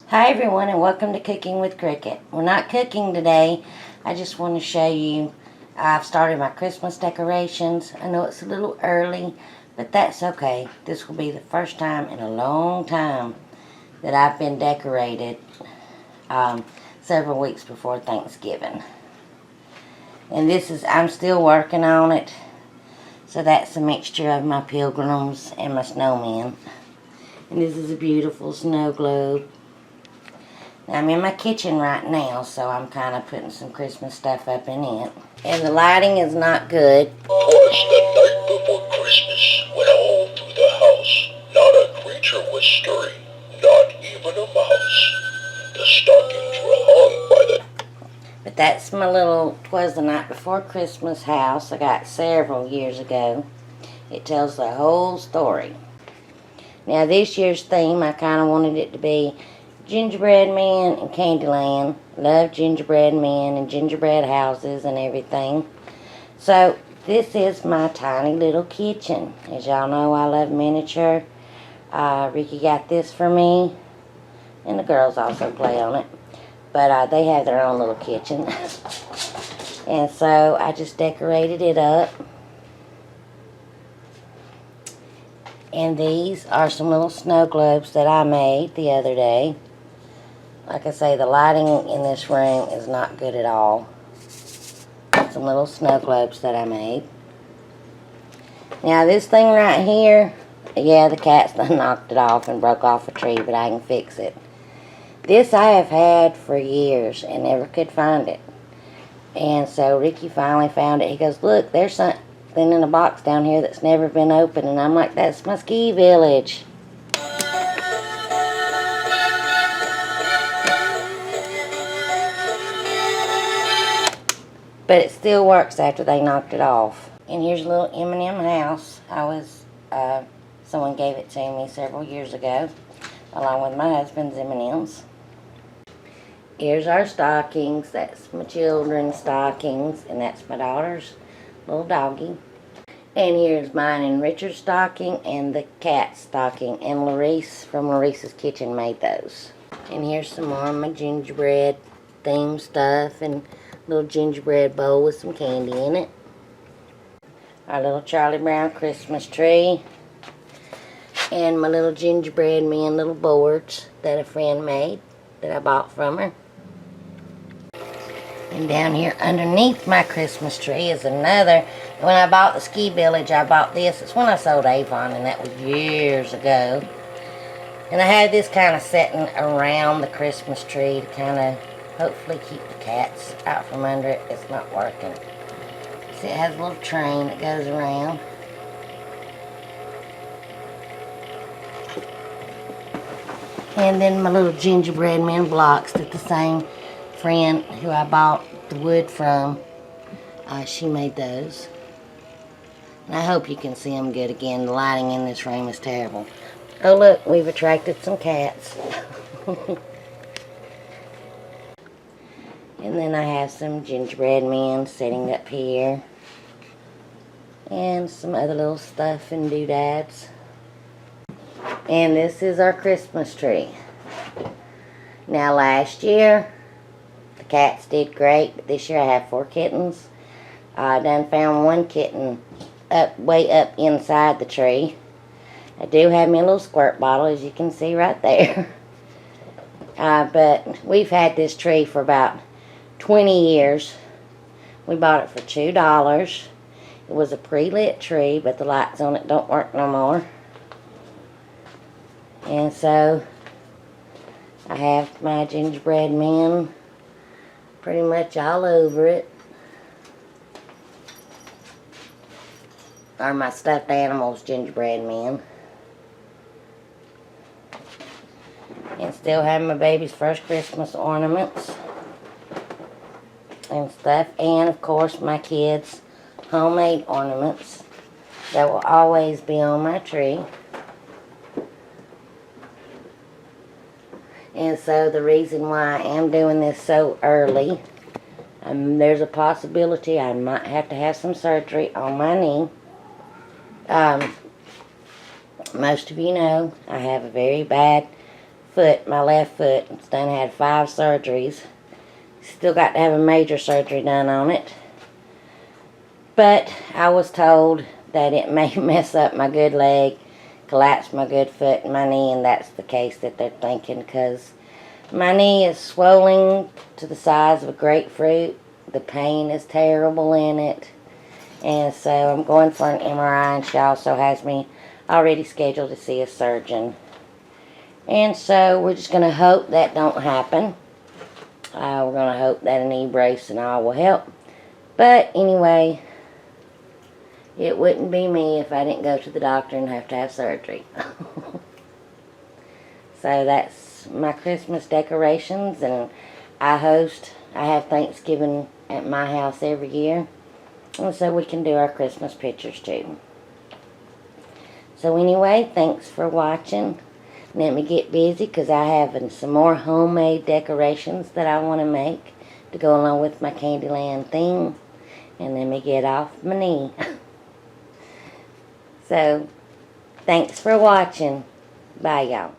Hi everyone, and welcome to Cooking with Cricket. We're not cooking today. I just want to show you I've started my Christmas decorations. I know it's a little early, but that's okay. This will be the first time in a long time that I've been decorated several weeks before Thanksgiving. And I'm still working on it. So that's a mixture of my pilgrims and my snowmen. And this is a beautiful snow globe. I'm in my kitchen right now, so I'm kind of putting some Christmas stuff up in it. And the lighting is not good. 'Twas the night before Christmas, when all through the house not a creature was stirring, not even a mouse. The stockings were hung by the... But that's my little 'Twas the Night Before Christmas house I got several years ago. It tells the whole story. Now this year's theme, I kind of wanted it to be gingerbread men and Candyland. Love gingerbread men and gingerbread houses and everything. So this is my tiny little kitchen. As y'all know, I love miniature. Ricky got this for me, and the girls also play on it. But they have their own little kitchen. And so I just decorated it up. And these are some little snow globes that I made the other day. Like I say, the lighting in this room is not good at all. Some little snow globes that I made. Now this thing right here, yeah, the cats done knocked it off and broke off a tree, but I can fix it. This I have had for years and never could find it. And so Ricky finally found it. He goes, look, there's something in a box down here that's never been opened. And I'm like, that's my ski village. But it still works after they knocked it off. And here's a little M&M house. Someone gave it to me several years ago, along with my husband's M&Ms. Here's our stockings. That's my children's stockings, and that's my daughter's little doggy. And here's mine and Richard's stocking and the cat's stocking. And Larice from Larice's Kitchen made those. And here's some more of my gingerbread themed stuff and little gingerbread bowl with some candy in it. Our little Charlie Brown Christmas tree. And my little gingerbread men little boards that a friend made that I bought from her. And down here underneath my Christmas tree is another. When I bought the ski village, I bought this. It's when I sold Avon, and that was years ago. And I had this kind of setting around the Christmas tree to kind of hopefully keep the cats out from under it. It's not working. See, it has a little train that goes around. And then my little gingerbread men blocks that the same friend who I bought the wood from, she made those. And I hope you can see them good again. The lighting in this room is terrible. Oh look, we've attracted some cats. And then I have some gingerbread men sitting up here. And some other little stuff and doodads. And this is our Christmas tree. Now last year, the cats did great, but this year I have 4 kittens. I done found one kitten way up inside the tree. I do have me a little squirt bottle, as you can see right there. But we've had this tree for about 20 years. We bought it for $2. It was a pre-lit tree, but the lights on it don't work no more. And so I have my gingerbread men pretty much all over it. Or my stuffed animals gingerbread men. And still have my baby's first Christmas ornaments and stuff. And of course my kids' homemade ornaments that will always be on my tree. And so the reason why I am doing this so early, there's a possibility I might have to have some surgery on my knee. Most of you know I have a very bad foot, my left foot. It's done had 5 surgeries. Still got to have a major surgery done on it. But I was told that it may mess up my good leg, collapse my good foot and my knee, and that's the case that they're thinking, because my knee is swollen to the size of a grapefruit. The pain is terrible in it. And so I'm going for an MRI, and she also has me already scheduled to see a surgeon. And so we're just going to hope that don't happen. We're going to hope that a knee brace and all will help. But anyway, it wouldn't be me if I didn't go to the doctor and have to have surgery. So that's my Christmas decorations, and I have Thanksgiving at my house every year. And so we can do our Christmas pictures too. So anyway, thanks for watching. Let me get busy because I have some more homemade decorations that I want to make to go along with my Candyland theme. And let me get off my knee. So, thanks for watching. Bye, y'all.